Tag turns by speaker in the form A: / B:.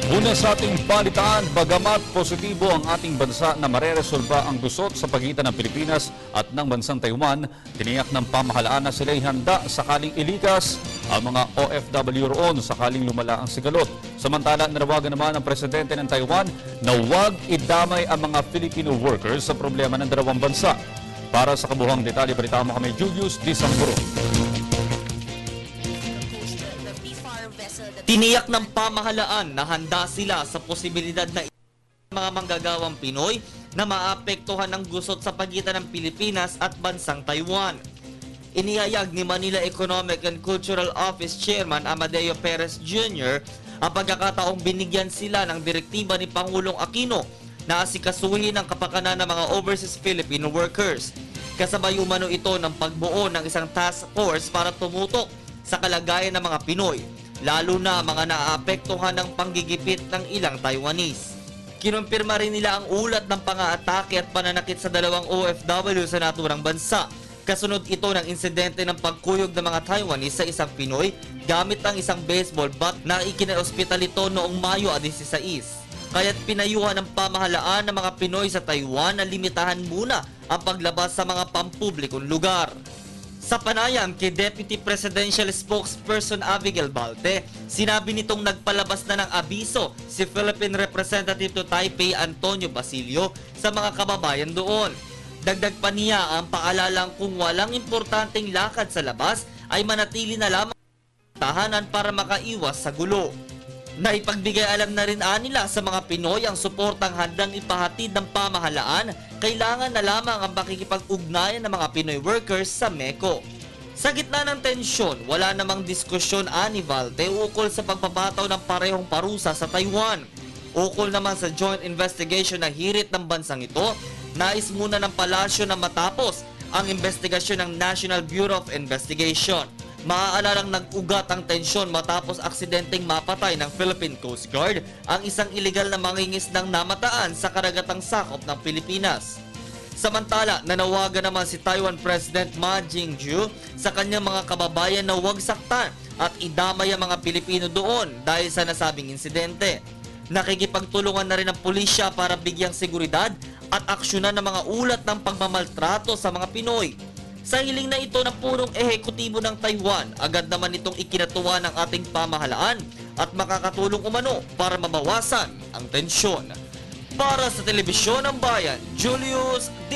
A: Una sa ating balitaan, bagamat positibo ang ating bansa na mareresolba ang gusot sa pagitan ng Pilipinas at ng bansang Taiwan, tiniyak ng pamahalaan na sila'y handa sakaling ilikas ang mga OFW roon sakaling lumala ang sigalot. Samantala, nanawagan naman ang presidente ng Taiwan na huwag idamay ang mga Filipino workers sa problema ng dalawang bansa. Para sa kabuhang detalye, balitaan mo kami Julius Disamburo.
B: Tiniyak ng pamahalaan na handa sila sa posibilidad na mga manggagawang Pinoy na maapektuhan ng gusot sa pagitan ng Pilipinas at bansang Taiwan. Inihayag ni Manila Economic and Cultural Office Chairman Amadeo Perez Jr. ang pagkakataong binigyan sila ng direktiba ni Pangulong Aquino na asikasuhin ang kapakanan ng mga overseas Filipino workers. Kasabay umano ito ng pagbuo ng isang task force para tumutok sa kalagayan ng mga Pinoy, lalo na mga naaapektuhan ng panggigipit ng ilang Taiwanese. Kinumpirma rin nila ang ulat ng pang-aatake at pananakit sa dalawang OFW sa naturang bansa. Kasunod ito ng insidente ng pagkuyog ng mga Taiwanese sa isang Pinoy gamit ang isang baseball bat na ikinaospital ito noong Mayo 16. Kaya't pinayuhan ng pamahalaan ng mga Pinoy sa Taiwan na limitahan muna ang paglabas sa mga pampublikong lugar. Sa panayam kay Deputy Presidential Spokesperson Abigail Balte, sinabi nitong nagpalabas na ng abiso si Philippine Representative to Taipei Antonio Basilio sa mga kababayan doon. Dagdag pa niya ang paalalang kung walang importanteng lakad sa labas ay manatili na lamang sa tahanan para makaiwas sa gulo. Naipagbigay alam na rin nila sa mga Pinoy ang suportang handang ipahatid ng pamahalaan, kailangan na lamang ang pakikipag-ugnayan ng mga Pinoy workers sa MECO. Sa gitna ng tensyon, wala namang diskusyon ani Valte ukol sa pagpapataw ng parehong parusa sa Taiwan. Ukol naman sa joint investigation na hirit ng bansang ito, nais muna ng palasyo na matapos ang investigasyon ng National Bureau of Investigation. Maaalalang nag-ugat ang tensyon matapos aksidenteng mapatay ng Philippine Coast Guard ang isang iligal na mangingisdang namataan sa karagatang sakop ng Pilipinas. Samantala, nanawagan naman si Taiwan President Ma Ying-jeou sa kanyang mga kababayan na huwag saktan at idamay ang mga Pilipino doon dahil sa nasabing insidente. Nakikipagtulungan na rin ang pulisya para bigyang seguridad at aksyonan ng mga ulat ng pagmamaltrato sa mga Pinoy. Sa hiling na ito ng purong ehekutibo ng Taiwan, agad naman itong ikinatuwa ng ating pamahalaan at makakatulong umano para mabawasan ang tensyon. Para sa Telebisyon ng Bayan, Julius D.